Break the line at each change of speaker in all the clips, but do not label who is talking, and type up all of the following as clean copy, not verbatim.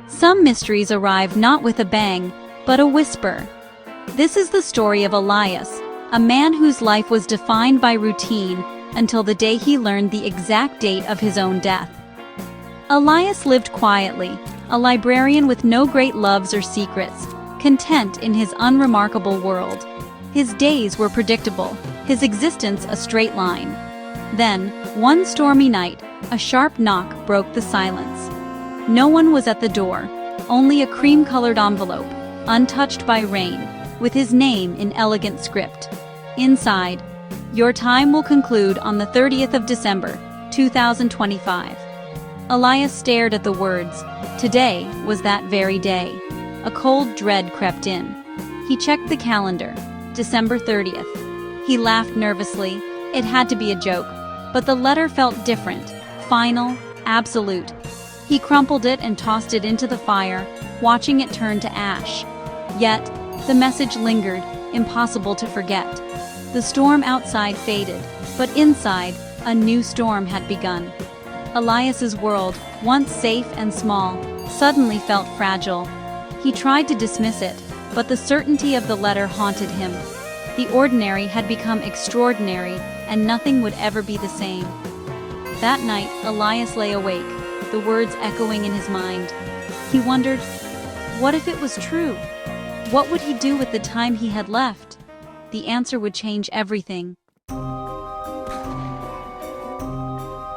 Some mysteries arrive not with a bang, but a whisper. This is the story of Elias, a man whose life was defined by routine until the day he learned the exact date of his own death. Elias lived quietly, a librarian with no great loves or secrets, content in his unremarkable world. His days were predictable, his existence a straight line. Then, one stormy night, a sharp knock broke the silence. No one was at the door, only a cream-colored envelope, untouched by rain, with his name in elegant script. Inside, "Your time will conclude on the 30th of December, 2025. Elias stared at the words. Today was that very day. A cold dread crept in. He checked the calendar. December 30th. He laughed nervously. It had to be a joke, but the letter felt different, final, absolute. He crumpled it and tossed it into the fire, watching it turn to ash. Yet, the message lingered, impossible to forget. The storm outside faded, but inside, a new storm had begun. Elias's world, once safe and small, suddenly felt fragile. He tried to dismiss it, but the certainty of the letter haunted him. The ordinary had become extraordinary, and nothing would ever be the same. That night, Elias lay awake, the words echoing in his mind. He wondered, what if it was true? What would he do with the time he had left? The answer would change everything.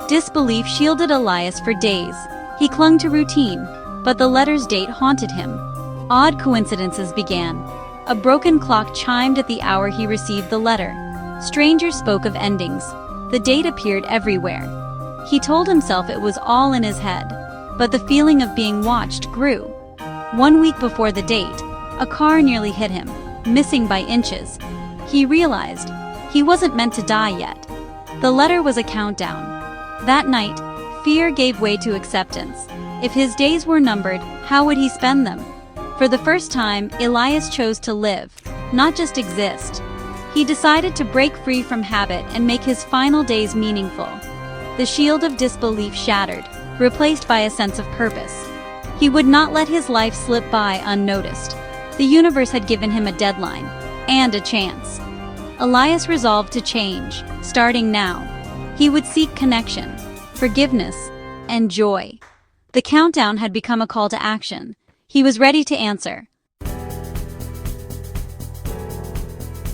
Disbelief shielded Elias for days. He clung to routine, but the letter's date haunted him. Odd coincidences began. A broken clock chimed at the hour he received the letter. Strangers spoke of endings. The date appeared everywhere. He told himself it was all in his head, but the feeling of being watched grew. 1 week before the date, a car nearly hit him, missing by inches. He realized he wasn't meant to die yet. The letter was a countdown. That night, fear gave way to acceptance. If his days were numbered, how would he spend them? For the first time, Elias chose to live, not just exist. He decided to break free from habit and make his final days meaningful. The shield of disbelief shattered, replaced by a sense of purpose. He would not let his life slip by unnoticed. The universe had given him a deadline, and a chance. Elias resolved to change, starting now. He would seek connection, forgiveness, and joy. The countdown had become a call to action. He was ready to answer.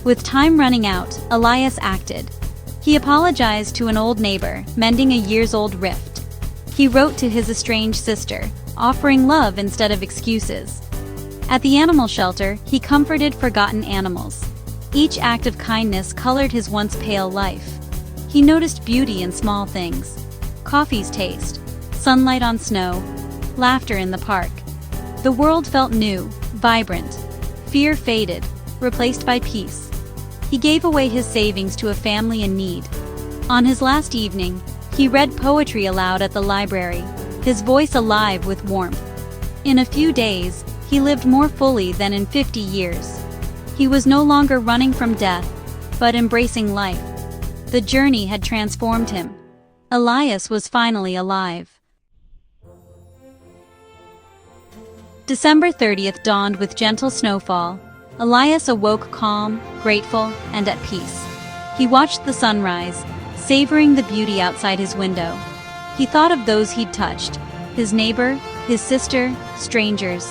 With time running out, Elias acted. He apologized to an old neighbor, mending a years-old rift. He wrote to his estranged sister, offering love instead of excuses. At the animal shelter, he comforted forgotten animals. Each act of kindness colored his once pale life. He noticed beauty in small things. Coffee's taste, sunlight on snow, laughter in the park. The world felt new, vibrant. Fear faded, replaced by peace. He gave away his savings to a family in need. On his last evening, he read poetry aloud at the library, his voice alive with warmth. In a few days, he lived more fully than in 50 years. He was no longer running from death, but embracing life. The journey had transformed him. Elias was finally alive. December 30th dawned with gentle snowfall. Elias awoke calm, grateful, and at peace. He watched the sunrise, savoring the beauty outside his window. He thought of those he'd touched, his neighbor, his sister, strangers.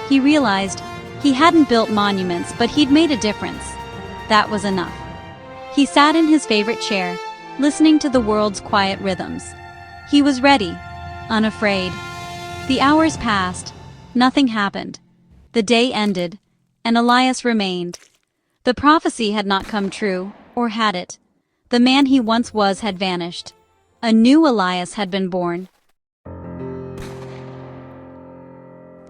He realized he hadn't built monuments, but he'd made a difference. That was enough. He sat in his favorite chair, listening to the world's quiet rhythms. He was ready, unafraid. The hours passed. Nothing happened. The day ended, and Elias remained. The prophecy had not come true, or had it? The man he once was had vanished. A new Elias had been born.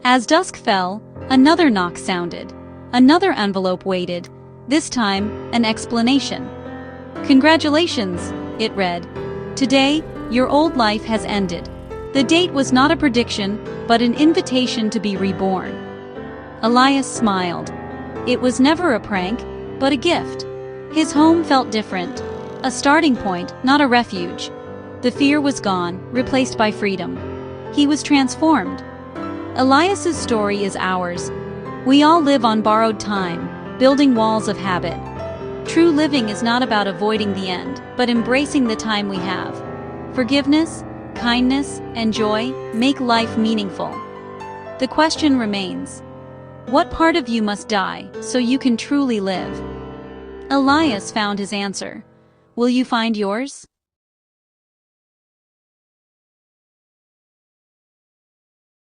As dusk fell, another knock sounded. Another envelope waited, this time an explanation. "Congratulations," it read. "Today, your old life has ended." The date was not a prediction, but an invitation to be reborn. Elias smiled. It was never a prank, but a gift. His home felt different. A starting point, not a refuge. The fear was gone, replaced by freedom. He was transformed. Elias's story is ours. We all live on borrowed time, building walls of habit. True living is not about avoiding the end, but embracing the time we have. Forgiveness, kindness, and joy make life meaningful. The question remains: what part of you must die so you can truly live? Elias found his answer. Will you find yours?